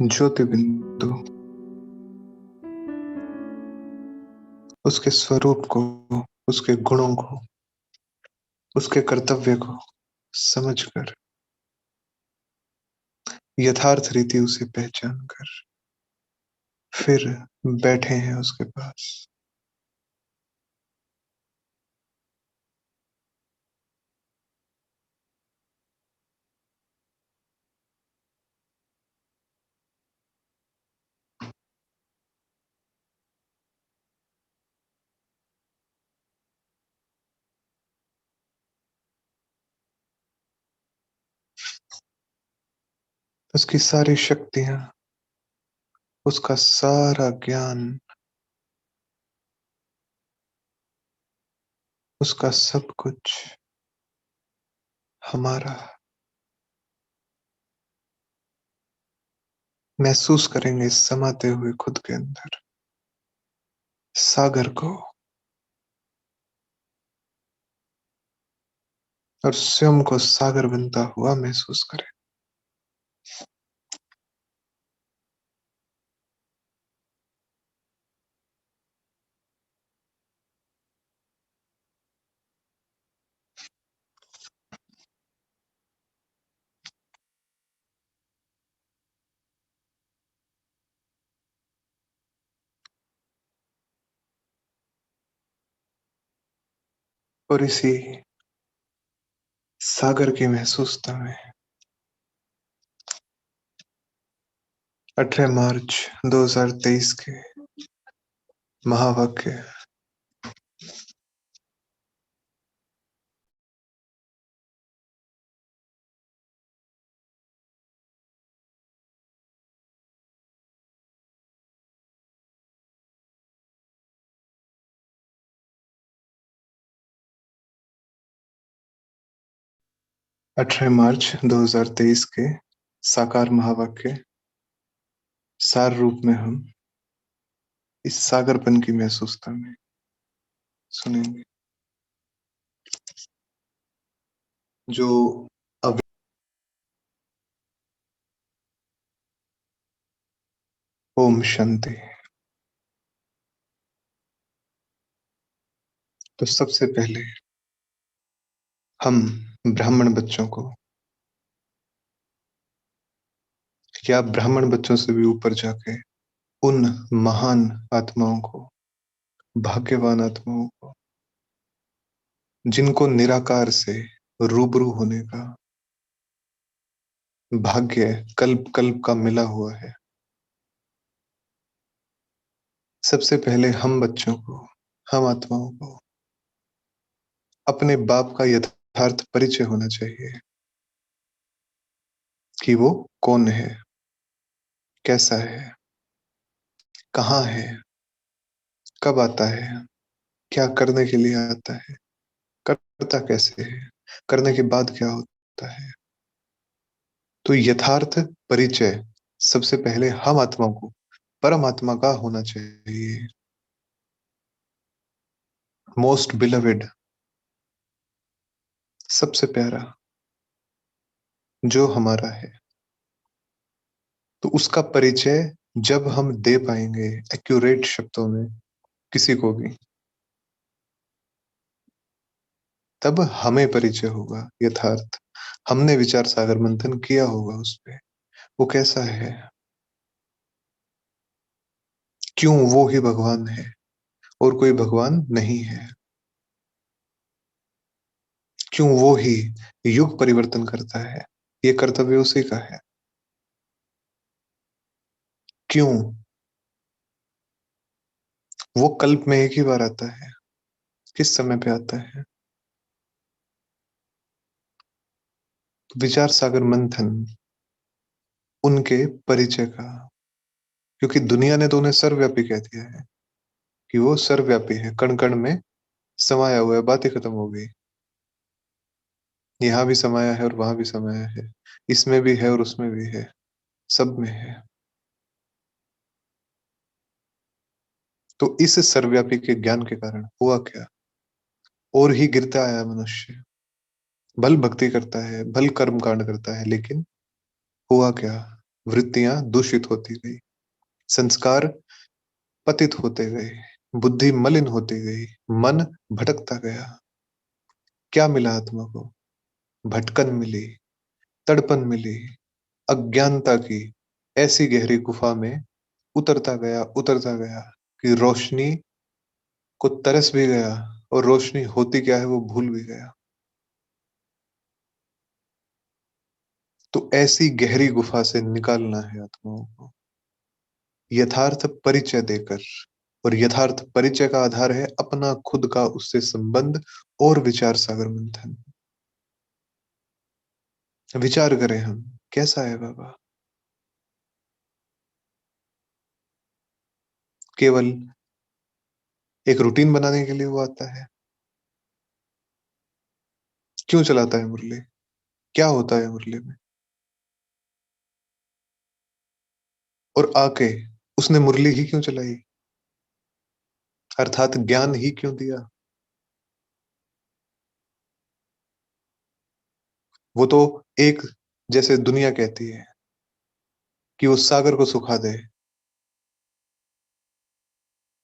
ज्योति बिंदु उसके स्वरूप को, उसके गुणों को, उसके कर्तव्य को समझकर, यथार्थ रीति उसे पहचान कर फिर बैठे हैं उसके पास। उसकी सारी शक्तियां, उसका सारा ज्ञान, उसका सब कुछ हमारा। महसूस करेंगे समाते हुए खुद के अंदर सागर को, और स्वयं को सागर बनता हुआ महसूस करें। और इसी सागर की महसूसता में 18 मार्च 2023 के महावाक्य 18 मार्च 2023 के साकार महावाक्य सार रूप में हम इस सागरपन की महसूसता में सुनेंगे, जो अब ओम शांति। तो सबसे पहले हम ब्राह्मण बच्चों को, या ब्राह्मण बच्चों से भी ऊपर जाके उन महान आत्माओं को, भाग्यवान आत्माओं को, जिनको निराकार से रूबरू होने का भाग्य कल्प कल्प का मिला हुआ है, सबसे पहले हम बच्चों को, हम आत्माओं को अपने बाप का यथार्थ परिचय होना चाहिए कि वो कौन है, कैसा है, कहाँ है, कब आता है, क्या करने के लिए आता है, करता कैसे है, करने के बाद क्या होता है। तो यथार्थ परिचय सबसे पहले हम आत्मा को परमात्मा का होना चाहिए। मोस्ट बिलवेड, सबसे प्यारा, जो हमारा है। तो उसका परिचय जब हम दे पाएंगे एक्यूरेट शब्दों में किसी को भी, तब हमें परिचय होगा यथार्थ। हमने विचार सागर मंथन किया होगा उस पे, वो कैसा है, क्यों वो ही भगवान है और कोई भगवान नहीं है, क्यों वो ही युग परिवर्तन करता है, ये कर्तव्य उसी का है, क्यों वो कल्प में एक ही बार आता है, किस समय पे आता है। विचार सागर मंथन उनके परिचय का, क्योंकि दुनिया ने तो उन्हें सर्वव्यापी कह दिया है कि वो सर्वव्यापी है, कण कण में समाया हुआ है, बात ही खत्म हो गई। यहाँ भी समाया है और वहां भी समाया है, इसमें भी है और उसमें भी है, सब में है। तो इस सर्वव्यापी के ज्ञान के कारण हुआ क्या, और ही गिरता आया मनुष्य, भल भक्ति करता है, भल कर्म कांड करता है, लेकिन हुआ क्या, वृत्तियां दूषित होती गई, संस्कार पतित होते गए, बुद्धि मलिन होती गई, मन भटकता गया। क्या मिला आत्मा को? भटकन मिली, तड़पन मिली, अज्ञानता की ऐसी गहरी गुफा में उतरता गया कि रोशनी को तरस भी गया, और रोशनी होती क्या है वो भूल भी गया। तो ऐसी गहरी गुफा से निकालना है आत्माओं को, यथार्थ परिचय देकर। और यथार्थ परिचय का आधार है अपना खुद का उससे संबंध और विचार सागर मंथन। विचार करें हम, कैसा है बाबा? केवल एक रूटीन बनाने के लिए वो आता है? क्यों चलाता है मुरली? क्या होता है मुरली में? और आके उसने मुरली ही क्यों चलाई? अर्थात ज्ञान ही क्यों दिया? वो तो एक, जैसे दुनिया कहती है कि वो सागर को सुखा दे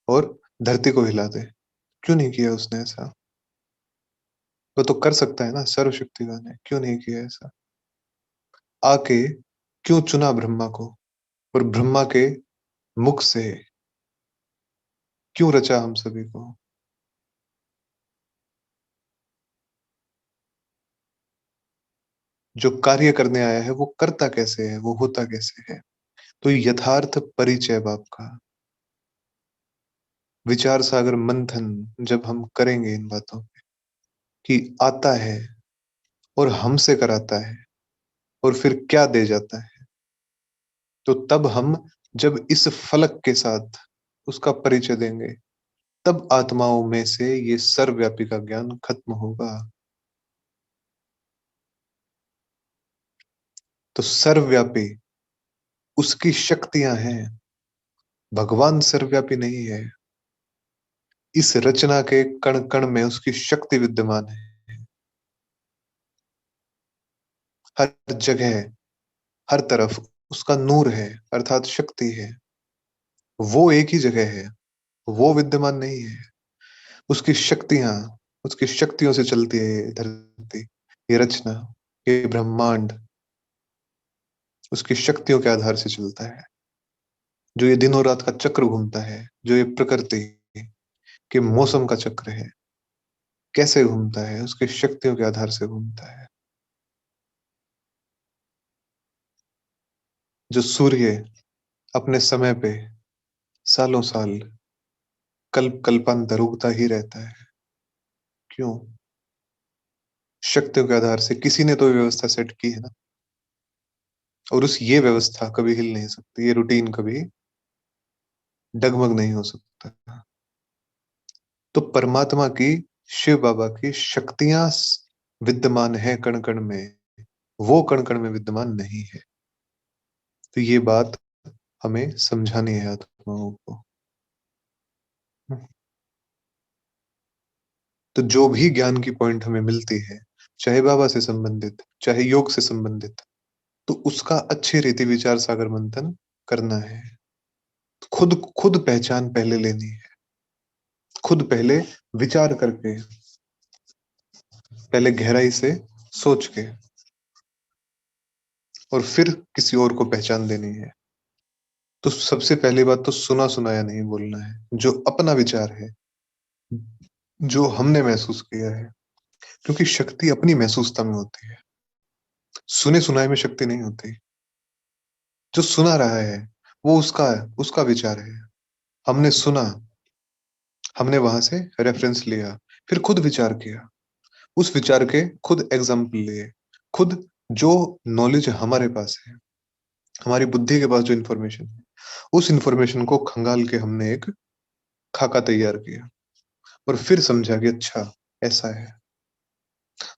और धरती को हिला दे, क्यों नहीं किया उसने ऐसा? वो तो कर सकता है ना, सर्वशक्तिमान है, क्यों नहीं किया ऐसा? आके क्यों चुना ब्रह्मा को, और ब्रह्मा के मुख से क्यों रचा हम सभी को? जो कार्य करने आया है वो करता कैसे है, वो होता कैसे है? तो यथार्थ परिचय बाप का, विचार सागर मंथन जब हम करेंगे इन बातों पे, कि आता है और हमसे कराता है और फिर क्या दे जाता है, तो तब हम जब इस फलक के साथ उसका परिचय देंगे, तब आत्माओं में से ये सर्वव्यापी का ज्ञान खत्म होगा। तो सर्वव्यापी उसकी शक्तियां हैं, भगवान सर्वव्यापी नहीं है। इस रचना के कण कण में उसकी शक्ति विद्यमान है, हर जगह, हर तरफ उसका नूर है, अर्थात शक्ति है। वो एक ही जगह है, वो विद्यमान नहीं है। उसकी शक्तियां, उसकी शक्तियों से चलती है ये धरती, ये रचना, ये ब्रह्मांड उसकी शक्तियों के आधार से चलता है। जो ये दिन और रात का चक्र घूमता है, जो ये प्रकृति के मौसम का चक्र है, कैसे घूमता है? उसकी शक्तियों के आधार से घूमता है। जो सूर्य अपने समय पे सालों साल, कल्प कल्पांतर उगता ही रहता है, क्यों? शक्तियों के आधार से किसी ने तो ये व्यवस्था सेट की है ना। और उस ये व्यवस्था कभी हिल नहीं सकती, ये रूटीन कभी डगमग नहीं हो सकता। तो परमात्मा की, शिव बाबा की शक्तियां विद्यमान है कण कण में, वो कण कण में विद्यमान नहीं है। तो ये बात हमें समझानी है आत्माओं को। तो जो भी ज्ञान की पॉइंट हमें मिलती है, चाहे बाबा से संबंधित, चाहे योग से संबंधित, तो उसका अच्छी रीति विचार सागर मंथन करना है। खुद खुद पहचान पहले लेनी है, खुद पहले विचार करके, पहले गहराई से सोच के, और फिर किसी और को पहचान देनी है। तो सबसे पहली बात तो सुना सुनाया नहीं बोलना है, जो अपना विचार है, जो हमने महसूस किया है। क्योंकि शक्ति अपनी महसूसता में होती है, सुने सुनाए में शक्ति नहीं होती। जो सुना रहा है वो उसका विचार है। हमने सुना, हमने वहां से रेफरेंस लिया, फिर खुद विचार किया, उस विचार के खुद एग्जाम्पल लिए, खुद जो नॉलेज हमारे पास है, हमारी बुद्धि के पास जो इंफॉर्मेशन है, उस इंफॉर्मेशन को खंगाल के हमने एक खाका तैयार किया, और फिर समझा कि अच्छा ऐसा है।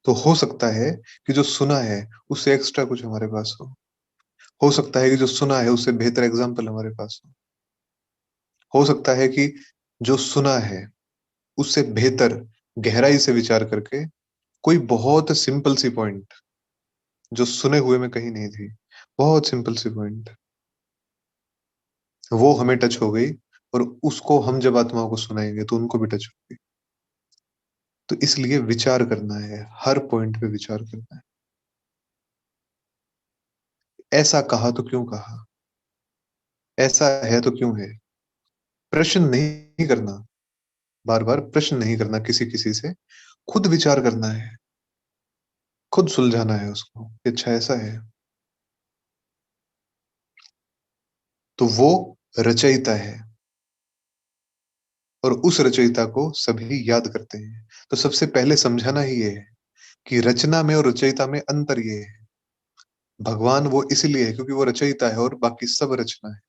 तो हो सकता है कि जो सुना है उससे एक्स्ट्रा कुछ हमारे पास हो सकता है कि जो सुना है उससे बेहतर एग्जाम्पल हमारे पास हो सकता है कि जो सुना है उससे बेहतर गहराई से विचार करके कोई बहुत सिंपल सी पॉइंट जो सुने हुए में कहीं नहीं थी, बहुत सिंपल सी पॉइंट वो हमें टच हो गई, और उसको हम जब आत्माओं को सुनाएंगे तो उनको भी टच होगी। तो इसलिए विचार करना है, हर पॉइंट पे विचार करना है। ऐसा कहा तो क्यों कहा, ऐसा है तो क्यों है। प्रश्न नहीं करना, बार बार प्रश्न नहीं करना किसी किसी से, खुद विचार करना है, खुद सुलझाना है उसको कि अच्छा ऐसा है। तो वो रचयिता है, और उस रचयिता को सभी याद करते हैं। तो सबसे पहले समझाना ही ये है कि रचना में और रचयिता में अंतर ये है। भगवान वो इसलिए है क्योंकि वो रचयिता है और बाकी सब रचना है।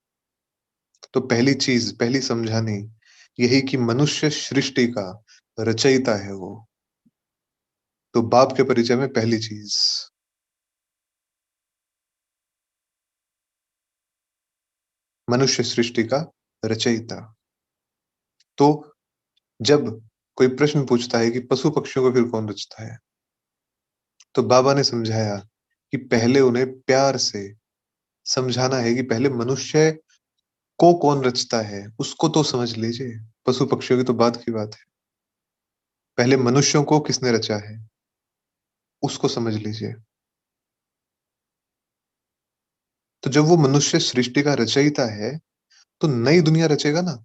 तो पहली चीज, पहली समझानी यही कि मनुष्य सृष्टि का रचयिता है वो। तो बाप के परिचय में पहली चीज, मनुष्य सृष्टि का रचयिता। तो जब कोई प्रश्न पूछता है कि पशु पक्षियों को फिर कौन रचता है, तो बाबा ने समझाया कि पहले उन्हें प्यार से समझाना है कि पहले मनुष्य को कौन रचता है उसको तो समझ लीजिए। पशु पक्षियों की तो बात की बात है, पहले मनुष्यों को किसने रचा है उसको समझ लीजिए। तो जब वो मनुष्य सृष्टि का रचयिता है, तो नई दुनिया रचेगा ना,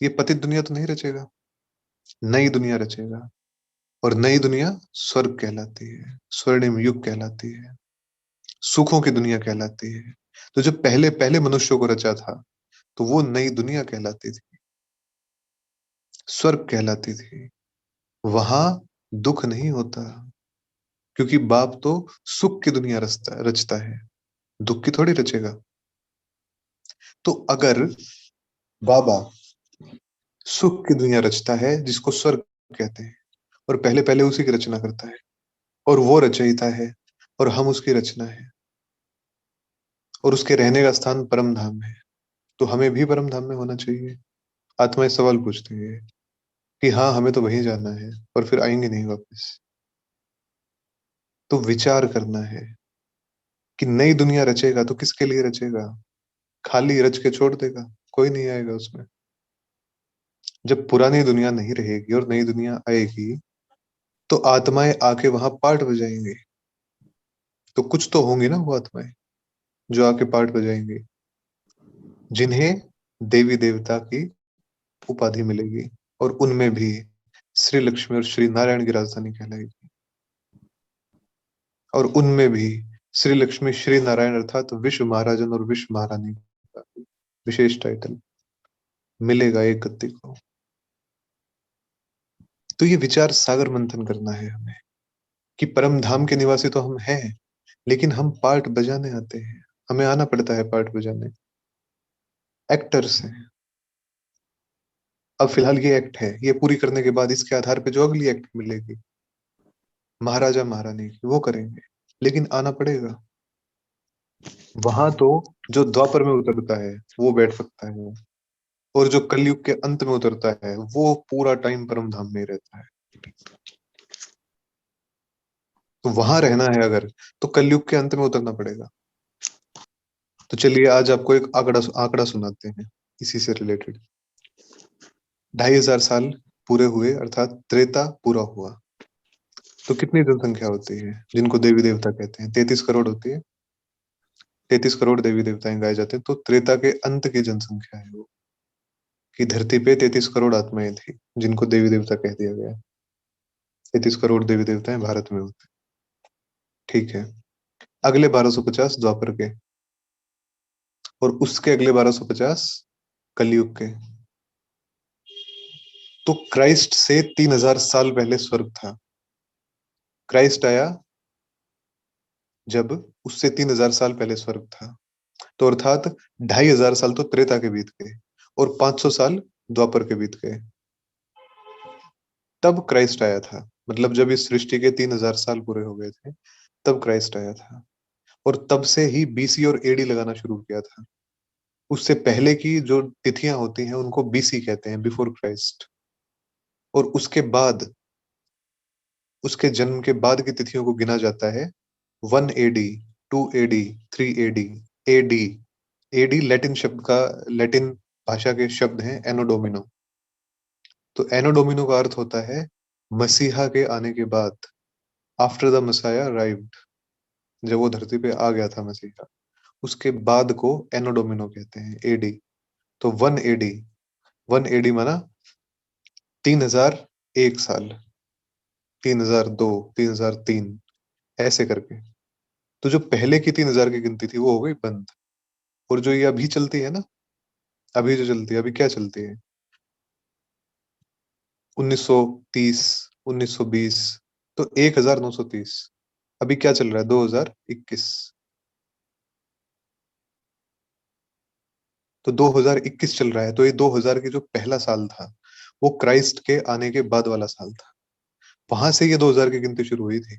ये पतित दुनिया तो नहीं रचेगा, नई दुनिया रचेगा। और नई दुनिया स्वर्ग कहलाती है, स्वर्णिम युग कहलाती है, सुखों की दुनिया कहलाती है। तो जब पहले पहले मनुष्यों को रचा था, तो वो नई दुनिया कहलाती थी, स्वर्ग कहलाती थी। वहां दुख नहीं होता, क्योंकि बाप तो सुख की दुनिया रचता है, दुख की थोड़ी रचेगा। तो अगर बाबा सुख की दुनिया रचता है जिसको स्वर्ग कहते हैं, और पहले पहले उसी की रचना करता है, और वो रचयिता है, और हम उसकी रचना है, और उसके रहने का स्थान परम धाम है, तो हमें भी परम धाम में होना चाहिए। आत्माएं सवाल पूछती है कि हाँ हमें तो वहीं जाना है, और फिर आएंगे नहीं वापस। तो विचार करना है कि नई दुनिया रचेगा तो किसके लिए रचेगा, खाली रच के छोड़ देगा, कोई नहीं आएगा उसमें। जब पुरानी दुनिया नहीं रहेगी और नई दुनिया आएगी, तो आत्माएं आके वहां पार्ट बजाएंगे। तो कुछ तो होंगी ना वो आत्माएं जो आके पार्ट बजाएंगे, जिन्हें देवी देवता की उपाधि मिलेगी, और उनमें भी श्री लक्ष्मी और श्री नारायण की राजधानी कहलाएगी। और उनमें भी श्री लक्ष्मी श्री नारायण अर्थात विश्व महाराजन और विश्व महारानी का विशेष टाइटल मिलेगा एक गद्दी को। तो ये विचार सागर मंथन करना है हमें कि परम धाम के निवासी तो हम हैं, लेकिन हम पार्ट बजाने आते हैं, हमें आना पड़ता है पार्ट बजाने, एक्टर्स हैं। अब फिलहाल ये एक्ट है, ये पूरी करने के बाद इसके आधार पे जो अगली एक्ट मिलेगी महाराजा महारानी की, वो करेंगे। लेकिन आना पड़ेगा वहां। तो जो द्वापर में उतरता है वो बैठ सकता है, और जो कलयुग के अंत में उतरता है वो पूरा टाइम परम धाम में ही रहता है। तो वहां रहना है अगर, तो कलयुग के अंत में उतरना पड़ेगा। तो चलिए आज आपको एक आंकड़ा आंकड़ा सुनाते हैं इसी से रिलेटेड। 2500 साल पूरे हुए, अर्थात त्रेता पूरा हुआ, तो कितनी जनसंख्या होती है जिनको देवी देवता कहते हैं? 33 करोड़ होती है। 33 करोड़ देवी देवताएं गाए जाते हैं। तो त्रेता के अंत की जनसंख्या है वो, कि धरती पे 33 करोड़ आत्माएं थी जिनको देवी देवता कह दिया गया। 33 करोड़ देवी देवताएं भारत में होते हैं, ठीक है। अगले 1250 द्वापर के, और उसके अगले 1250 कलयुग के। तो क्राइस्ट से 3000 साल पहले स्वर्ग था। क्राइस्ट आया जब, उससे 3000 साल पहले स्वर्ग था। तो अर्थात 2500 साल तो त्रेता के बीत गए, और 500 साल द्वापर के बीत गए। तब क्राइस्ट आया था, मतलब जब इस सृष्टि के 3000 साल पूरे हो गए थे, तब क्राइस्ट आया था। और तब से ही बीसी और एडी लगाना शुरू किया था। उससे पहले की जो तिथियां होती हैं उनको बीसी कहते हैं, बिफोर क्राइस्ट। और उसके बाद, उसके जन्म के बाद की तिथियों को गिना जाता है 1 AD, 2 AD, 3 AD, AD. AD Latin शब्द का, लैटिन भाषा के शब्द हैं एनो डोमिनो। तो एनो डोमिनो का अर्थ होता है मसीहा के आने के बाद, आफ्टर द मसाया अराइव्ड, जब वो धरती पे आ गया था मसीहा, उसके बाद को एनो डोमिनो कहते हैं, एडी। तो 1 एडी, 1 एडी माना 3001 साल, 3002, 3003, ऐसे करके। तो जो पहले की 3000 की गिनती थी वो हो गई बंद। और जो ये अभी चलती है ना, अभी जो चलती है, अभी क्या चलती है, 1930, 1920, तो 1930। अभी क्या चल रहा है, 2021। तो 2021 चल रहा है, तो ये 2000 की जो पहला साल था वो क्राइस्ट के आने के बाद वाला साल था। वहां से ये 2000 की गिनती शुरू हुई थी।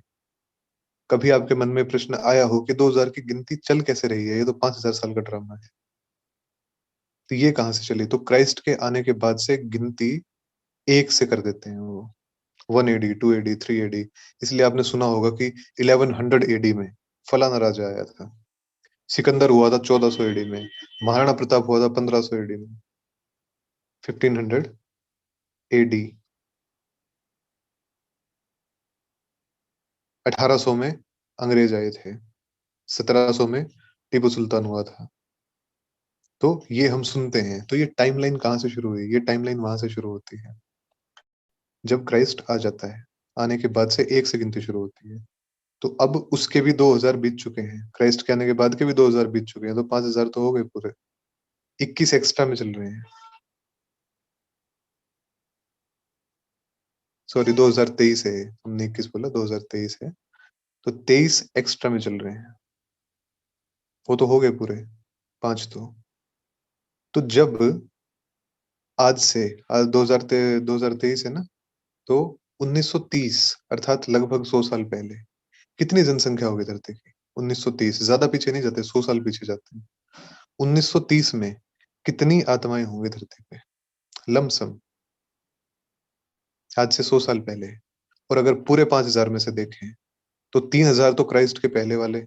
कभी आपके मन में प्रश्न आया हो कि 2000 की गिनती चल कैसे रही है, ये तो 5000 साल का ड्रामा है। तो ये कहाँ से चली, तो क्राइस्ट के आने के बाद से गिनती एक से कर देते हैं वो, 1 एडी, 2 एडी, 3 एडी। इसलिए आपने सुना होगा कि 1100 एडी में फलाना राजा आया था, सिकंदर हुआ था 1400 एडी में, महाराणा प्रताप हुआ था 1500 एडी में, 1500 एडी। 1800 में अंग्रेज आए थे, 1700 में टीपू सुल्तान हुआ था। तो ये हम सुनते हैं, तो ये टाइमलाइन कहाँ से शुरू हुई, ये टाइमलाइन वहां से शुरू होती है जब क्राइस्ट आ जाता है, आने के बाद से एक से गिनती शुरू होती है। तो अब उसके भी 2000 बीत चुके हैं, क्राइस्ट के आने के बाद के भी 2000 बीत चुके हैं, तो 5000 तो हो गए पूरे, 21 एक्स्ट्रा में चल रहे हैं। सॉरी, 2023 है, हमने 21 बोला, 2023 है। तो 23 एक्स्ट्रा में चल रहे हैं, वो तो हो गए पूरे, पांच तो। तो जब आज से, आज 2023 है ना, तो 1930 अर्थात लगभग 100 साल पहले कितनी जनसंख्या होगी धरती की, 1930, ज्यादा पीछे नहीं जाते, 100 साल पीछे जाते हैं। 1930 में कितनी आत्माएं होंगी धरती पे, लमसम, आज से 100 साल पहले। और अगर पूरे 5000 में से देखें तो 3000 तो क्राइस्ट के पहले वाले,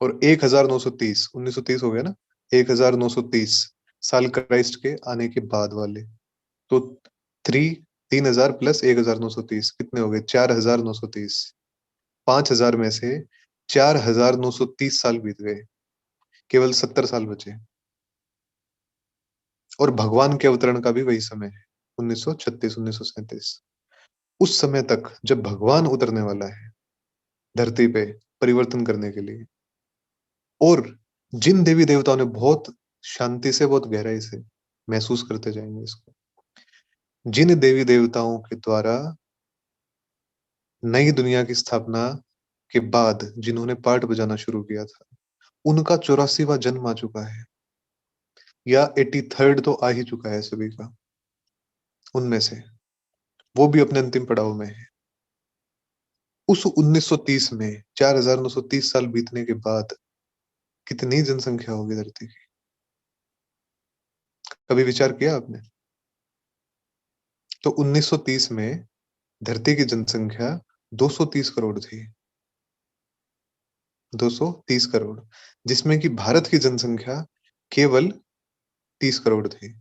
और 1930, 1930 हो गया ना, 1930 साल क्राइस्ट के आने के बाद वाले। तो 3000 प्लस 1930 कितने हो गए, 4930। 5000 में से 4930 साल बीत गए, केवल 70 साल बचे। और भगवान के अवतरण का भी वही समय है, 1936, 1937। उस समय तक जब भगवान उतरने वाला है धरती पे परिवर्तन करने के लिए, और जिन देवी देवताओं ने बहुत शांति से, बहुत गहराई से महसूस करते जाएंगे इसको, जिन देवी देवताओं के द्वारा नई दुनिया की स्थापना के बाद जिन्होंने पाठ बजाना शुरू किया था, उनका 84वां जन्म आ चुका है, या 83rd तो आ ही चुका है सभी का, उनमें से वो भी अपने अंतिम पड़ाव में है। उस 1930 में 4930 साल बीतने के बाद कितनी जनसंख्या होगी धरती की, कभी विचार किया आपने? तो 1930 में धरती की जनसंख्या 230 करोड़ थी, 230 करोड़, जिसमें कि भारत की जनसंख्या केवल 30 करोड़ थी,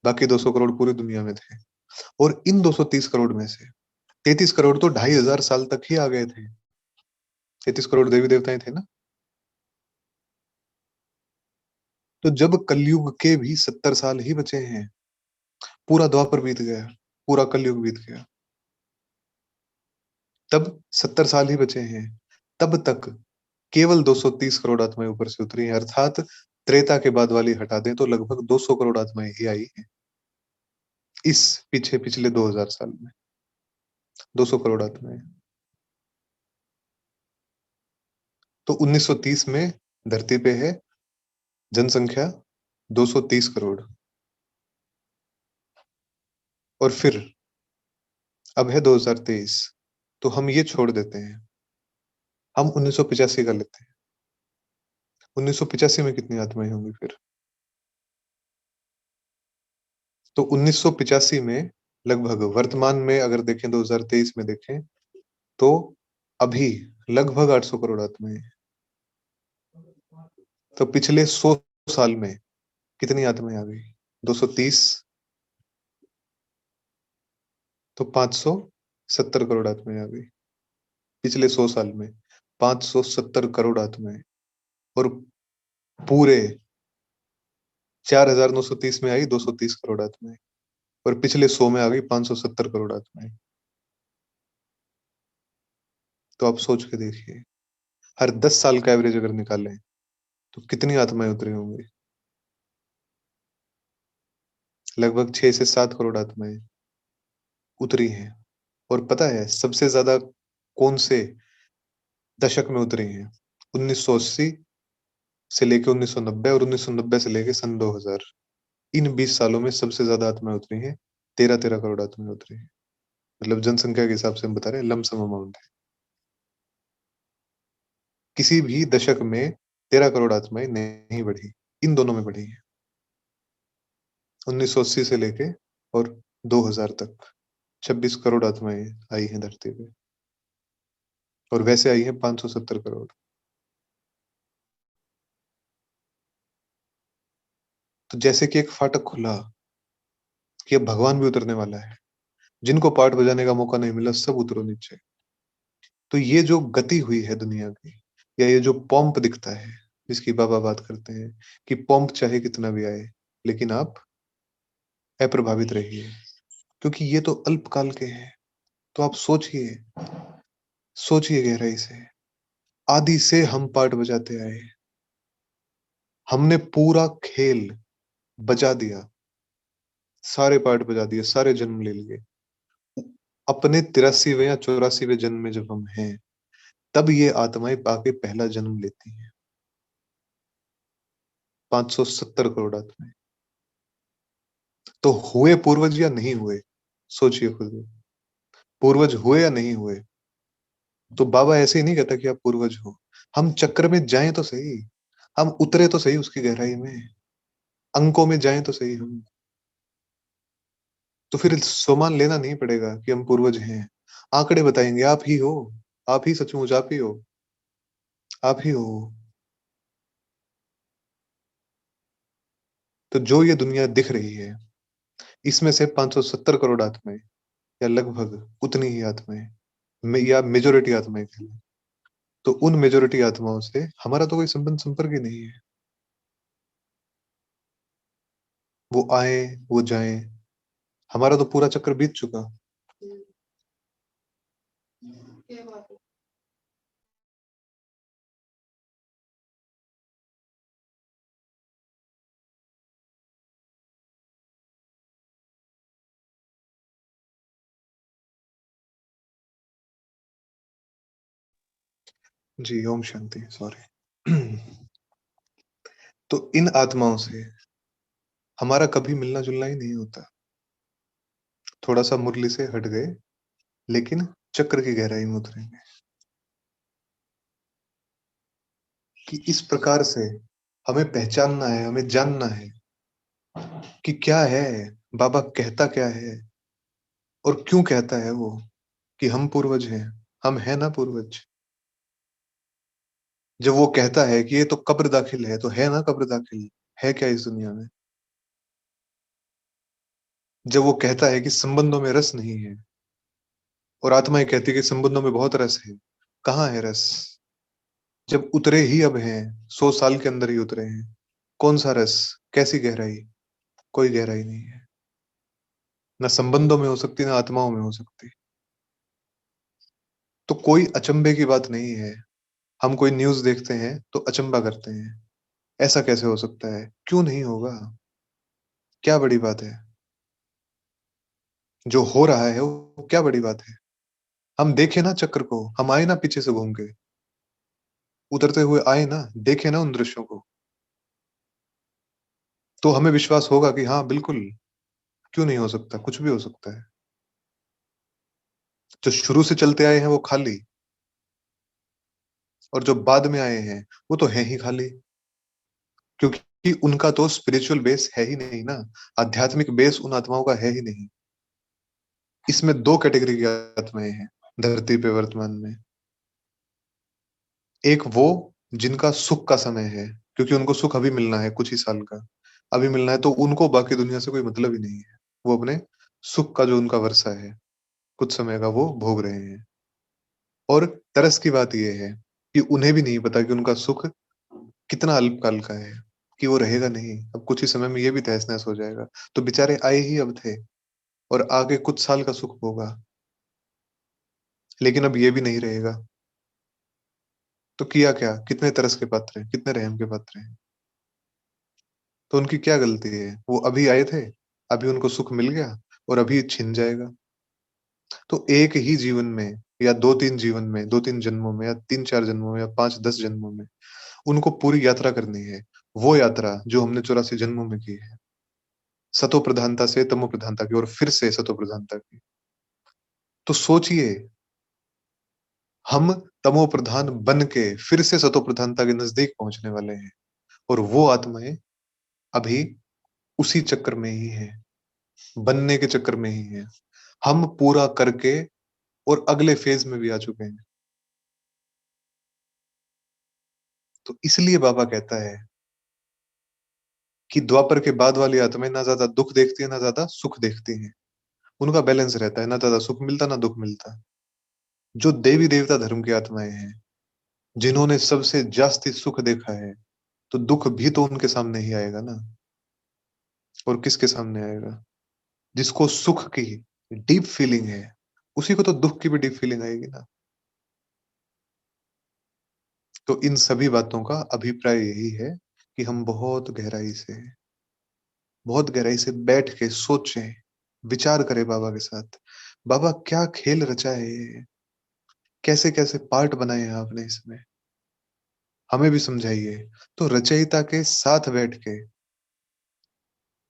बाकी 200 करोड़ पूरी दुनिया में थे। और इन 230 करोड़ में से 33 करोड़ तो 2500 साल तक ही आ गए थे, 33 करोड़ देवी देवताएं थे ना। तो जब कलयुग के भी 70 साल ही बचे हैं, पूरा द्वापर बीत गया, पूरा कलयुग बीत गया, तब 70 साल ही बचे हैं, तब तक केवल 230 करोड़ आत्माएं ऊपर से उतरी हैं, अर्थात त्रेता के बाद वाली हटा दें तो लगभग 200 करोड़ आत्माएं ही आई हैं इस पिछले 2000 साल में, 200 करोड़ आत्माएं। तो 1930 में धरती पे है जनसंख्या 230 करोड़, और फिर अब है 2023, तो हम ये छोड़ देते हैं, हम 1985 का लेते हैं। 1985 में कितनी आत्माएं होंगी फिर, तो 1985 में लगभग, वर्तमान में अगर देखें 2023 में देखें, तो अभी लगभग 800 करोड़ आत्माएं हैं। तो पिछले 100 साल में कितनी आत्माएं आ गई? 230, तो 570 करोड़ आत्माएं आ गई पिछले 100 साल में। 570 करोड़ आत्माएं। और पूरे 4930 में आई 230 करोड़ आत्माएं, और पिछले 100 में आ गई 570 करोड़ आत्माएं। तो आप सोच के देखिए, हर 10 साल का एवरेज अगर निकालें तो कितनी आत्माएं उतरी होंगी? लगभग 6 से 7 करोड़ आत्माएं उतरी हैं। और पता है सबसे ज्यादा कौन से दशक में उतरी हैं? 1980 से लेके 1990, और 1990 से लेके सन 2000। इन 20 सालों में सबसे ज्यादा आत्माएं उतरी हैं। 13-13 करोड़ आत्माएं उतरी हैं। मतलब जनसंख्या के हिसाब से हम बता रहे हैं, लमसम अमाउंट है। किसी भी दशक में 13 करोड़ आत्माएं नहीं बढ़ी, इन दोनों में बढ़ी है। 1980 से लेके और 2000 तक 26 करोड़ आत्माएं आई हैं धरती पे, और वैसे आई हैं 570 करोड़। तो जैसे कि एक फाटक खुला कि अब भगवान भी उतरने वाला है, जिनको पार्ट बजाने का मौका नहीं मिला सब उतरो नीचे। तो ये जो गति हुई है दुनिया की, या ये जो पॉम्प दिखता है जिसकी बाबा बात करते हैं कि पॉम्प चाहे कितना भी आए लेकिन आप अप्रभावित रहिए, क्योंकि ये तो अल्पकाल के हैं। तो आप सोचिए, सोचिए गहराई से। आदि से हम पार्ट बजाते आए, हमने पूरा खेल बजा दिया, सारे पार्ट बजा दिए, सारे जन्म ले लिए। अपने 83वें या 84वें जन्म में जब हम हैं, तब ये आत्माएं आके पहला जन्म लेती हैं। 570 करोड़ आत्माएं। तो हुए पूर्वज या नहीं हुए? सोचिए खुद। पूर्वज हुए या नहीं हुए? तो बाबा ऐसे ही नहीं कहता कि आप पूर्वज हो। हम चक्र में जाएं तो सही, हम उतरे तो सही उसकी गहराई में, अंकों में जाएं तो सही हम। तो फिर सोमान लेना नहीं पड़ेगा कि हम पूर्वज हैं। आंकड़े बताएंगे आप ही हो, आप ही सचमुच आप ही हो, आप ही हो। तो जो ये दुनिया दिख रही है, इसमें से 570 करोड़ आत्माएं, या लगभग उतनी ही आत्माएं, या मेजोरिटी आत्माएं कह लें, तो उन मेजोरिटी आत्माओं से हमारा तो कोई संबंध संपर्क ही नहीं है। वो आए, वो जाएं, हमारा तो पूरा चक्र बीत चुका। जी ओम शांति। सॉरी। तो इन आत्माओं से हमारा कभी मिलना जुलना ही नहीं होता। थोड़ा सा मुरली से हट गए, लेकिन चक्र की गहराई में उतरेंगे। कि इस प्रकार से हमें पहचानना है, हमें जानना है कि क्या है, बाबा कहता क्या है, और क्यों कहता है वो कि हम पूर्वज हैं। हम हैं ना पूर्वज। जब वो कहता है कि ये तो कब्र दाखिल है, तो है ना कब्र दाखिल। है क्या इस दुनिया में? जब वो कहता है कि संबंधों में रस नहीं है, और आत्माएं कहती है कि संबंधों में बहुत रस है, कहाँ है रस? जब उतरे ही अब हैं, 100 साल के अंदर ही उतरे हैं, कौन सा रस, कैसी गहराई? कोई गहराई नहीं है। ना संबंधों में हो सकती, ना आत्माओं में हो सकती। तो कोई अचंभे की बात नहीं है। हम कोई न्यूज देखते हैं तो अचंभा करते हैं, ऐसा कैसे हो सकता है? क्यों नहीं होगा? क्या बड़ी बात है? जो हो रहा है वो क्या बड़ी बात है? हम देखे ना चक्र को, हम आए ना पीछे से घूम के, उतरते हुए आए ना, देखे ना उन दृश्यों को, तो हमें विश्वास होगा कि हाँ बिल्कुल, क्यों नहीं हो सकता, कुछ भी हो सकता है। जो शुरू से चलते आए हैं वो खाली, और जो बाद में आए हैं वो तो है ही खाली, क्योंकि उनका तो स्पिरिचुअल बेस है ही नहीं ना। आध्यात्मिक बेस उन आत्माओं का है ही नहीं। इसमें दो कैटेगरी की आत्माएं हैं धरती पे वर्तमान में। एक वो जिनका सुख का समय है, क्योंकि उनको सुख अभी मिलना है कुछ ही साल का, अभी मिलना है, तो उनको बाकी दुनिया से कोई मतलब ही नहीं है। वो अपने सुख का जो उनका वर्षा है, कुछ समय का वो भोग रहे हैं। और तरस की बात ये है कि उन्हें भी नहीं पता कि उनका सुख कितना अल्पकाल का है, कि वो रहेगा नहीं, अब कुछ ही समय में ये भी तहस-नहस हो जाएगा। तो बेचारे आए ही अब थे और आगे कुछ साल का सुख होगा, लेकिन अब ये भी नहीं रहेगा। तो किया क्या? कितने तरस के पात्र हैं, कितने रहम के पात्र हैं। तो उनकी क्या गलती है? वो अभी आए थे, अभी उनको सुख मिल गया और अभी छिन जाएगा। तो एक ही जीवन में या 2-3 जीवन में, 2-3 जन्मों में या 3-4 जन्मों में या 5-10 जन्मों में उनको पूरी यात्रा करनी है। वो यात्रा जो हमने 84 जन्मों में की है। सतो प्रधानता से तमो प्रधानता की और फिर से सतो प्रधानता की। तो सोचिए, हम तमो प्रधान बन के फिर से सतो प्रधानता के नज़दीक पहुँचने वाले हैं और वो आत्माएँ अभी उसी चक्कर में ही हैं, बनने के चक्कर में ही हैं। हम पूरा करके और अगले फ़ेज़ में भी आ चुके हैं। तो इसलिए बाबा कहता है कि द्वापर के बाद वाली आत्माएँ ना ज़्यादा दुःख देखती हैं, ना ज़्यादा सुख देखती हैं। उनका बैलेंस रहता है, ना ज़्यादा सुख मिलता, ना दुःख मिलता। जो देवी-देवता धर्म की आत्माएँ हैं, जिन्होंने सबसे जास्ती सुख देखा है, तो दुःख भी तो उनके सामने ही आएगा ना। और किसके सामने आएगा? जिसको सुख की डीप फीलिंग है, उसी को तो दुःख की भी डीप फीलिंग आएगी ना। तो इन सभी बातों का अभिप्राय यही है कि हम बहुत गहराई से बैठ के सोचें, विचार करें बाबा के साथ। बाबा क्या खेल रचा है ये? कैसे-कैसे पार्ट बनाए हैं आपने इसमें? हमें भी समझाइए। तो रचयिता के साथ बैठ के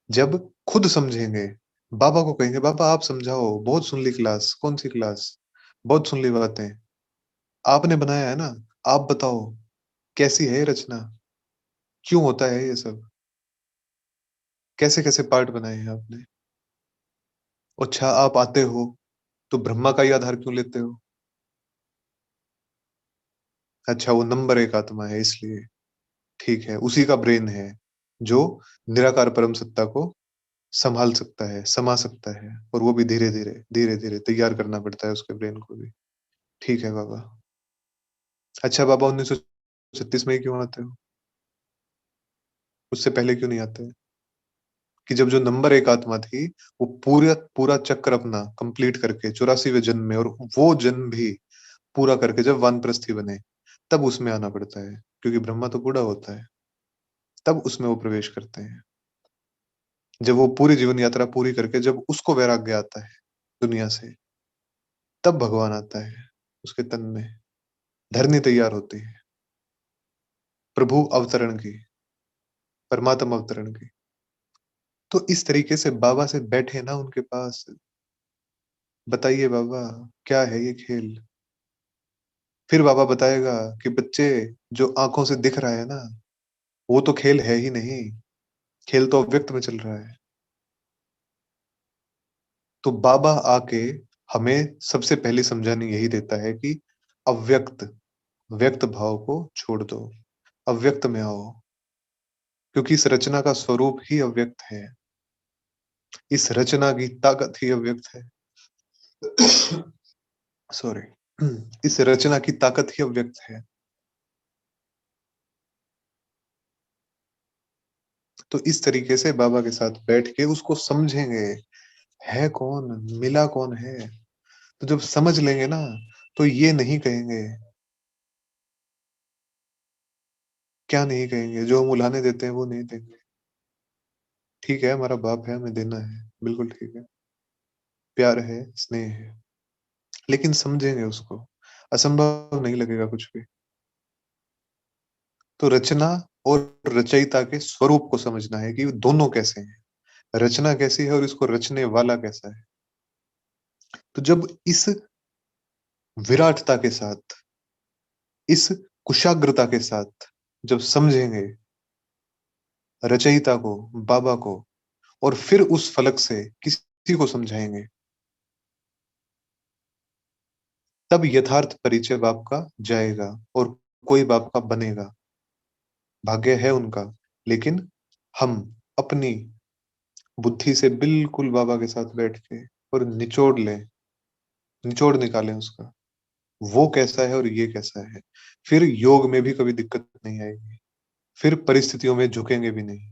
जब खुद समझेंगे, बाबा को कहेंगे, "बाबा आप समझाओ, बहुत सुन ली क्लास।" "कौन-सी क्लास?" "बहुत सुन ली बातें।" "आपने बनाया है ना, आप बताओ, कैसी है ये रचना? क्यों होता है ये सब? कैसे-कैसे पार्ट बनाए हैं आपने? अच्छा आप आते हो, तो ब्रह्मा का ही आधार क्यों लेते हो? अच्छा वो नंबर 1 आत्मा है इसलिए, ठीक है, उसी का ब्रेन है, जो निराकार परम सत्ता को सँभाल सकता है, समा सकता है और वो भी धीरे-धीरे, धीरे-धीरे तैयार करना पड़ता है उसके ब्रेन को भी। ठीक है बाबा। अच्छा बाबा 1936 में ही क्यों आते हो? उससे पहले क्यों नहीं आते? कि जब जो नंबर 1 आत्मा थी, वो पूरा पूरा चक्र अपना कंप्लीट करके 84वें जन्म में और वो जन्म भी पूरा करके जब वानप्रस्थी बने, तब उसमें आना पड़ता है, क्योंकि ब्रह्मा तो बूढ़ा होता है, तब उसमें वो प्रवेश करते हैं। जब वो पूरी जीवन यात्रा पूरी करके जब उसको वैराग्य आता है दुनिया से, तब भगवान आता है उसके तन में, धरनी तैयार होती है, प्रभु अवतरण की, परमात्म अवतरण की। तो इस तरीके से बाबा से बैठे ना उनके पास, बताइए बाबा क्या है ये खेल? फिर बाबा बताएगा कि बच्चे जो आँखों से दिख रहा है ना, वो तो खेल है ही नहीं, खेल तो अव्यक्त में चल रहा है। तो बाबा आके हमें सबसे पहली समझानी यही देता है कि अव्यक्त, व्यक्त भाव को छोड़ दो, अव्यक्त में आओ, क्योंकि इस रचना का स्वरूप ही अव्यक्त है, इस रचना की ताकत ही अव्यक्त है। सॉरी। इस रचना की ताकत ही अव्यक्त है। तो इस तरीके से बाबा के साथ बैठ के उसको समझेंगे, है कौन? मिला कौन है? तो जब समझ लेंगे ना, तो ये नहीं कहेंगे, क्या नहीं कहेंगे? जो हम उलाहने देते हैं वो नहीं देंगे। ठीक है, हमारा बाप है, हमें देना है, बिल्कुल ठीक है। प्यार है, स्नेह है, लेकिन समझेंगे उसको, असंभव नहीं लगेगा कुछ भी। तो रचना और रचयिता के स्वरूप को समझना है कि दोनों कैसे हैं, रचना कैसी है और इसको रचने वाला कैसा है। तो जब इस विराटता के साथ, इस कुशाग्रता के साथ जब समझेंगे रचयिता को, बाबा को और फिर उस फलक से किसी को समझाएँगे, तब यथार्थ परिचय बाप का जाएगा और कोई बाप का बनेगा। भाग्य है उनका, लेकिन हम अपनी बुद्धि से बिल्कुल बाबा के साथ बैठ के और निचोड़ निकालें उसका, वो कैसा है और ये कैसा है। फिर योग में भी कभी दिक्कत नहीं आएगी, फिर परिस्थितियों में झुकेंगे भी नहीं,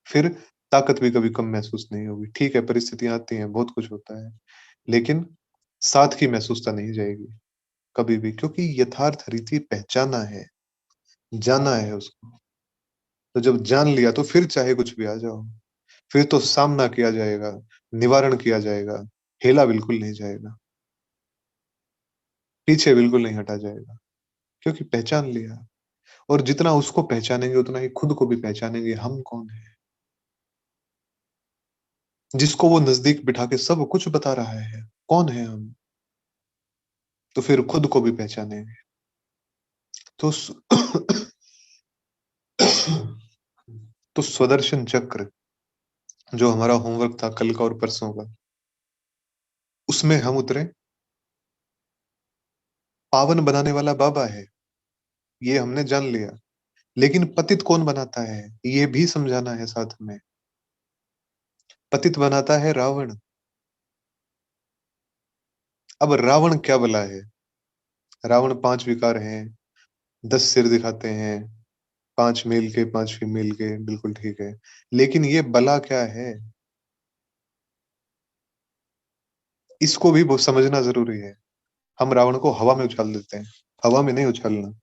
फिर ताकत भी कभी कम महसूस नहीं होगी। ठीक है, परिस्थितियां आती हैं, बहुत कुछ होता है, लेकिन साथ की महसूसता नहीं जाएगी कभी भी, क्योंकि यथार्थ रीति पहचाना है, जाना है उसको। तो जब जान लिया तो फिर चाहे कुछ भी आ जाओ, फिर तो सामना किया जाएगा, निवारण किया जाएगा, हेला बिल्कुल नहीं जाएगा, पीछे बिल्कुल नहीं हटा जाएगा, क्योंकि पहचान लिया। और जितना उसको पहचानेंगे उतना ही खुद को भी पहचानेंगे, हम कौन है। जिसको वो नजदीक बिठा के सब कुछ बता रहा है, कौन है हम, तो फिर खुद को भी पहचानेंगे। तो तो स्वदर्शन चक्र जो हमारा होमवर्क था कल का और परसों का, उसमें हम उतरे। पावन बनाने वाला बाबा है, ये हमने जान लिया, लेकिन पतित कौन बनाता है ये भी समझाना है साथ में। पतित बनाता है रावण। अब रावण क्या बला है? रावण 5 विकार हैं, 10 सिर दिखाते हैं, 5 मेल के 5 फीमेल के, बिल्कुल ठीक है, लेकिन ये बला क्या है, इसको भी बहुत समझना जरूरी है। हम रावण को हवा में उछाल देते हैं, हवा में नहीं उछालना।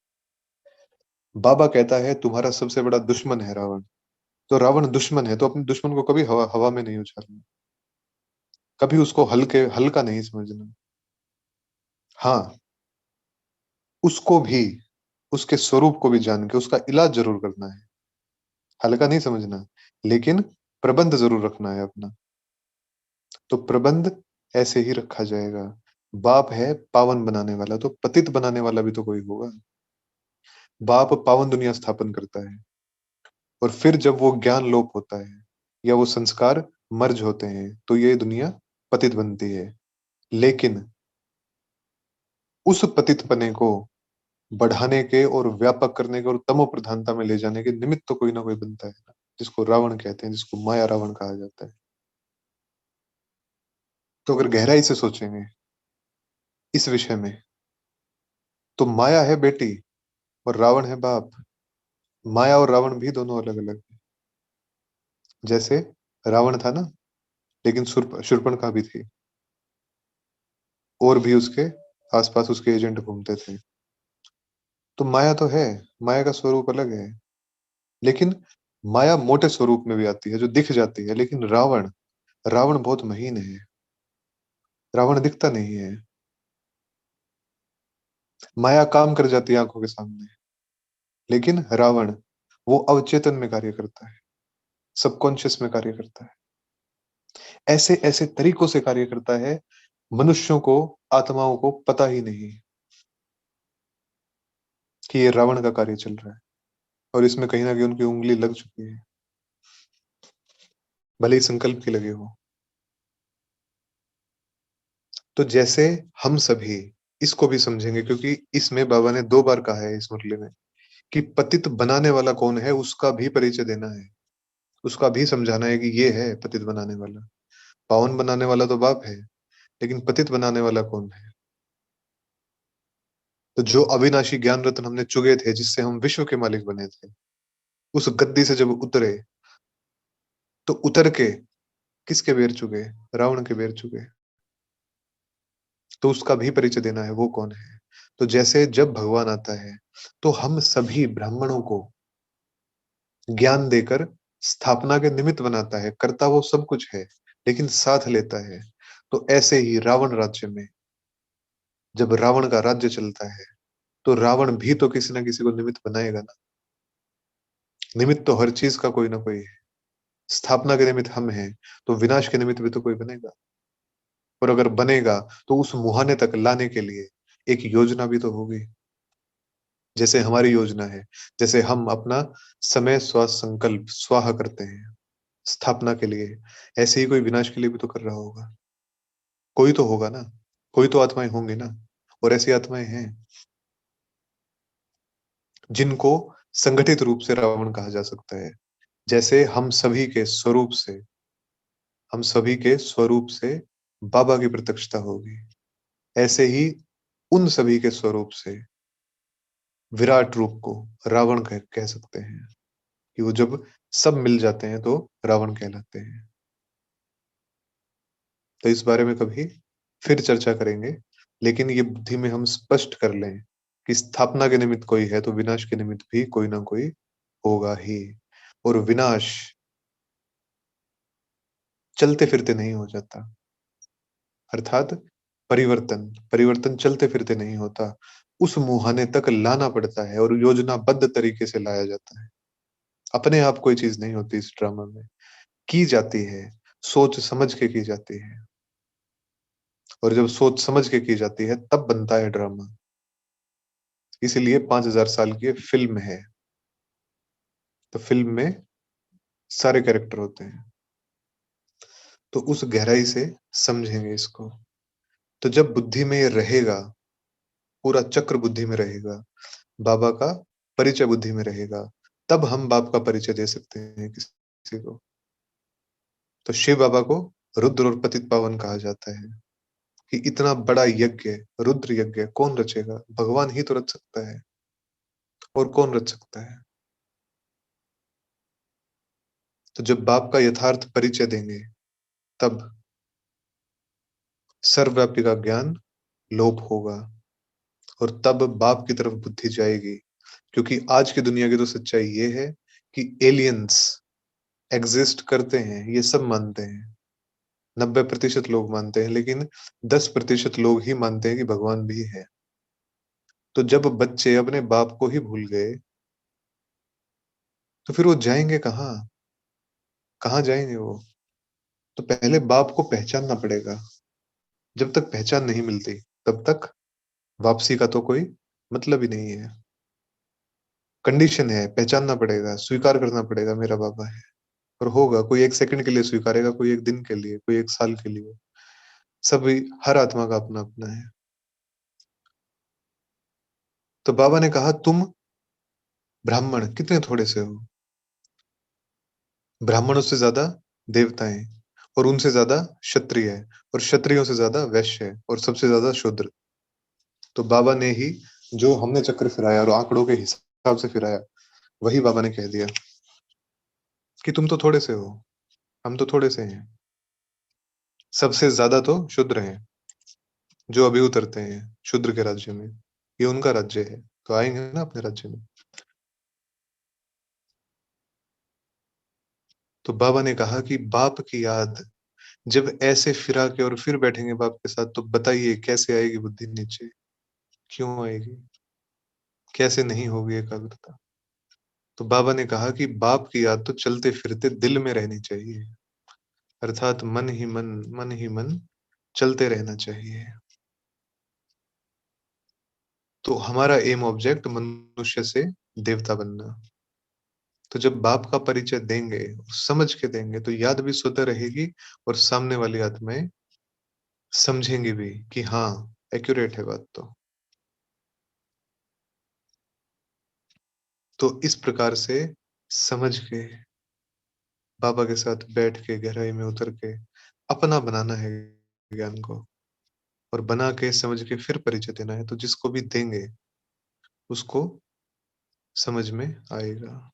बाबा कहता है तुम्हारा सबसे बड़ा दुश्मन है रावण। तो रावण दुश्मन है तो अपने दुश्मन को कभी हवा में नहीं उछालना, कभी उसको हल्का नहीं समझना। हाँ, उसको भी, उसके स्वरूप को भी जान के उसका इलाज जरूर करना है, हल्का नहीं समझना, लेकिन प्रबंध जरूर रखना है अपना। तो प्रबंध ऐसे ही रखा जाएगा। बाप है पावन बनाने वाला, तो पतित बनाने वाला भी तो कोई होगा। बाप पावन दुनिया स्थापन करता है, और फिर जब वो ज्ञान लोप होता है या वो संस्कार मर्ज होते हैं तो ये दुनिया पतित बनती है। लेकिन उस पतितपने को बढ़ाने के और व्यापक करने के और तमो प्रधानता में ले जाने के निमित्त तो कोई ना कोई बनता है ना, जिसको रावण कहते हैं, जिसको माया रावण कहा जाता है। तो अगर गहराई से सोचेंगे इस विषय में, तो माया है बेटी और रावण है बाप। माया और रावण भी दोनों अलग अलग है। जैसे रावण था ना, लेकिन शूर्पणखा भी थी, और भी उसके आसपास उसके एजेंट घूमते थे। तो माया तो है, माया का स्वरूप अलग है, लेकिन माया मोटे स्वरूप में भी आती है जो दिख जाती है, लेकिन रावण, रावण बहुत महीन है, रावण दिखता नहीं है। माया काम कर जाती है आंखों के सामने, लेकिन रावण वो अवचेतन में कार्य करता है, सबकॉन्शियस में कार्य करता है, ऐसे ऐसे तरीकों से कार्य करता है, मनुष्यों को, आत्माओं को पता ही नहीं कि ये रावण का कार्य चल रहा है, और इसमें कहीं ना कहीं उनकी उंगली लग चुकी है, भले ही संकल्प की लगे हो। तो जैसे हम सभी इसको भी समझेंगे, क्योंकि इसमें बाबा ने 2 बार कहा है इस मुरली में कि पतित बनाने वाला कौन है उसका भी परिचय देना है, उसका भी समझाना है कि ये है पतित बनाने वाला। पावन बनाने वाला तो बाप है, लेकिन पतित बनाने वाला कौन है? तो जो अविनाशी ज्ञान रत्न हमने चुगे थे, जिससे हम विश्व के मालिक बने थे, उस गद्दी से जब उतरे, तो उतर के किसके बेर चुगे? रावण के बेर चुगे। तो उसका भी परिचय देना है, वो कौन है। तो जैसे जब भगवान आता है तो हम सभी ब्राह्मणों को ज्ञान देकर स्थापना के निमित्त बनाता है, करता वो सब कुछ है, लेकिन साथ लेता है। तो ऐसे ही रावण राज्य में जब रावण का राज्य चलता है, तो रावण भी तो किसी ना किसी को निमित्त बनाएगा ना। निमित्त तो हर चीज का कोई ना कोई है। स्थापना के निमित्त हम हैं, तो विनाश के निमित्त भी तो कोई बनेगा। और अगर बनेगा तो उस मुहाने तक लाने के लिए एक योजना भी तो होगी, जैसे हमारी योजना है। जैसे हम अपना समय स्व संकल्प स्वाहा करते हैं स्थापना के लिए, ऐसे ही कोई विनाश के लिए भी तो कर रहा होगा। कोई तो होगा ना, कोई तो आत्माएं होंगी ना। और ऐसी आत्माएं हैं जिनको संगठित रूप से रावण कहा जा सकता है। जैसे हम सभी के स्वरूप से बाबा की प्रत्यक्षता होगी, ऐसे ही उन सभी के स्वरूप से विराट रूप को रावण कह सकते हैं, कि वो जब सब मिल जाते हैं तो रावण कहलाते हैं। तो इस बारे में कभी फिर चर्चा करेंगे, लेकिन ये बुद्धि में हम स्पष्ट कर लें कि स्थापना के निमित्त कोई है तो विनाश के निमित्त भी कोई ना कोई होगा ही। और विनाश चलते फिरते नहीं हो जाता, अर्थात परिवर्तन परिवर्तन चलते फिरते नहीं होता, उस मुहाने तक लाना पड़ता है और योजनाबद्ध तरीके से लाया जाता है। अपने आप कोई चीज नहीं होती इस ड्रामा में, की जाती है, सोच समझ के की जाती है। और जब सोच समझ के की जाती है तब बनता है ड्रामा। इसीलिए 5000 साल की ये फिल्म है। तो फिल्म में सारे कैरेक्टर होते हैं, तो उस गहराई से समझेंगे इसको। तो जब बुद्धि में ये रहेगा, पूरा चक्र बुद्धि में रहेगा, बाबा का परिचय बुद्धि में रहेगा, तब हम बाप का परिचय दे सकते हैं किसी को। तो शिव बाबा को रुद्र और पतित पावन कहा जाता है, कि इतना बड़ा यज्ञ, रुद्र यज्ञ कौन रचेगा? भगवान ही तो रच सकता है। और कौन रच सकता है? तो जब बाप का यथार्थ परिचय देंगे, तब सर्वव्यापी का ज्ञान लोप होगा, और तब बाप की तरफ बुद्धि जाएगी। क्योंकि आज की दुनिया की तो सच्चाई ये है कि एलियंस एग्जिस्ट करते हैं, ये सब मानते हैं। 90% लोग मानते हैं, लेकिन 10% लोग ही मानते हैं कि भगवान भी है। तो जब बच्चे अपने बाप को ही भूल गए, तो फिर वो जाएंगे कहाँ? कहाँ जाएंगे वो? तो पहले बाप को पहचानना पड़ेगा। जब तक पहचान नहीं मिलती, तब तक वापसी का तो कोई मतलब ही नहीं है। कंडीशन है, पहचानना पड़ेगा, स्वीकार करना पड़ेगा मेरा बाबा है। और होगा, कोई 1 सेकंड के लिए स्वीकारेगा, कोई 1 दिन के लिए, कोई 1 साल के लिए। सभी, हर आत्मा का अपना अपना है। तो बाबा ने कहा, तुम ब्राह्मण कितने थोड़े से हो। ब्राह्मणों से ज्यादा देवताएं, और उनसे ज्यादा क्षत्रिय है, और क्षत्रियों से ज्यादा वैश्य है, और सबसे ज्यादा शूद्र। तो बाबा ने ही, जो हमने चक्र फिराया और आंकड़ों के हिसाब से फिराया, वही बाबा ने कह दिया कि तुम तो थोड़े से हो, हम तो थोड़े से हैं। सबसे ज्यादा तो शूद्र हैं, जो अभी उतरते हैं शूद्र के राज्य में। ये उनका राज्य है, तो आएंगे ना अपने राज्य में। तो बाबा ने कहा कि बाप की याद जब ऐसे फिरा के और फिर बैठेंगे बाप के साथ, तो बताइए कैसे आएगी बुद्धि नीचे? क्यों आएगी? कैसे नहीं होगी एकाग्रता? तो बाबा ने कहा कि बाप की याद तो चलते फिरते दिल में रहनी चाहिए, अर्थात मन ही मन चलते रहना चाहिए। तो हमारा एम ऑब्जेक्ट मनुष्य से देवता बनना। तो जब बाप का परिचय देंगे, समझ के देंगे, तो याद भी स्वतः रहेगी, और सामने वाली आत्माएं समझेंगी भी कि हाँ, एक्यूरेट है बात। तो इस प्रकार से समझ के, बाबा के साथ बैठ के, गहराई में उतर के अपना बनाना है ज्ञान को, और बना के समझ के फिर परिचय देना है। तो जिसको भी देंगे उसको समझ में आएगा।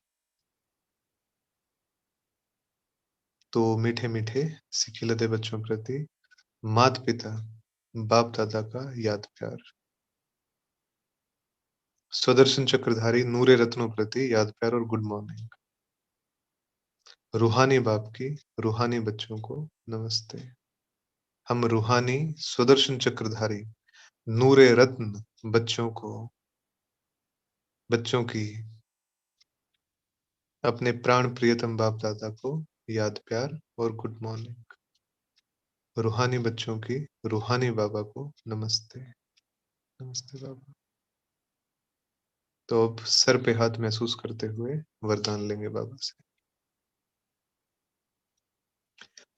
तो मीठे मीठे सिखिलते बच्चों प्रति मात पिता बाप दादा का याद प्यार। स्वदर्शन चक्रधारी नूरे रत्नों प्रति याद प्यार और गुड मॉर्निंग। रूहानी बाप की रूहानी बच्चों को नमस्ते। हम रूहानी स्वदर्शन चक्रधारी नूरे रत्न बच्चों की अपने प्राण प्रियतम बाप दादा को याद प्यार और गुड मॉर्निंग। रूहानी बच्चों की रूहानी बाबा को नमस्ते। नमस्ते बाबा। तो अब सर पे हाथ महसूस करते हुए वरदान लेंगे बाबा से।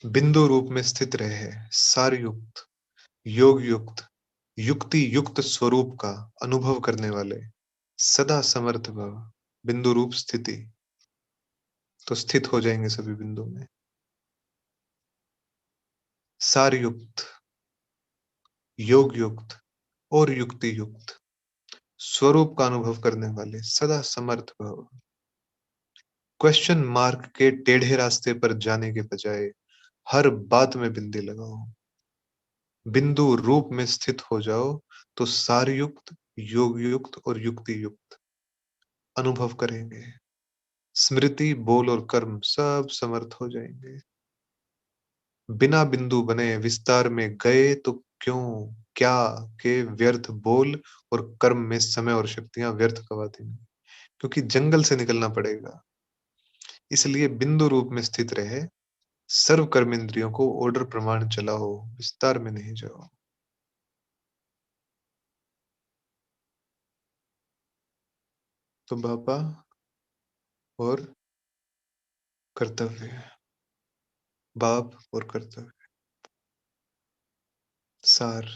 बिंदु रूप में स्थित रहे सार युक्त, योग युक्त, युक्ति युक्त स्वरूप का अनुभव करने वाले, सदा समर्थ भव। बिंदु रूप स्थिति, तो स्थित हो जाएंगे सभी बिंदु में। सारयुक्त, योग युक्त और युक्ति युक्त, स्वरूप का अनुभव करने वाले सदा समर्थ भव। क्वेश्चन मार्क के टेढ़े रास्ते पर जाने के बजाय हर बात में बिंदी लगाओ। बिंदु रूप में स्थित हो जाओ तो सारयुक्त, योग युक्त और युक्ति युक्त अनुभव करेंगे। स्मृति, बोल और कर्म सब समर्थ हो जाएंगे। बिना बिंदु बने विस्तार में गए तो क्यों, क्या के व्यर्थ बोल और कर्म में समय और शक्तियां व्यर्थ गवा देंगे, क्योंकि जंगल से निकलना पड़ेगा। इसलिए बिंदु रूप में स्थित रहे, सर्व कर्म इंद्रियों को ऑर्डर प्रमाण चलाओ, विस्तार में नहीं जाओ। तो बाबा और कर्तव्य, बाप और कर्तव्य, सार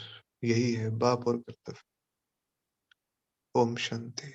यही है, बाप और कर्तव्य। ओम शांति।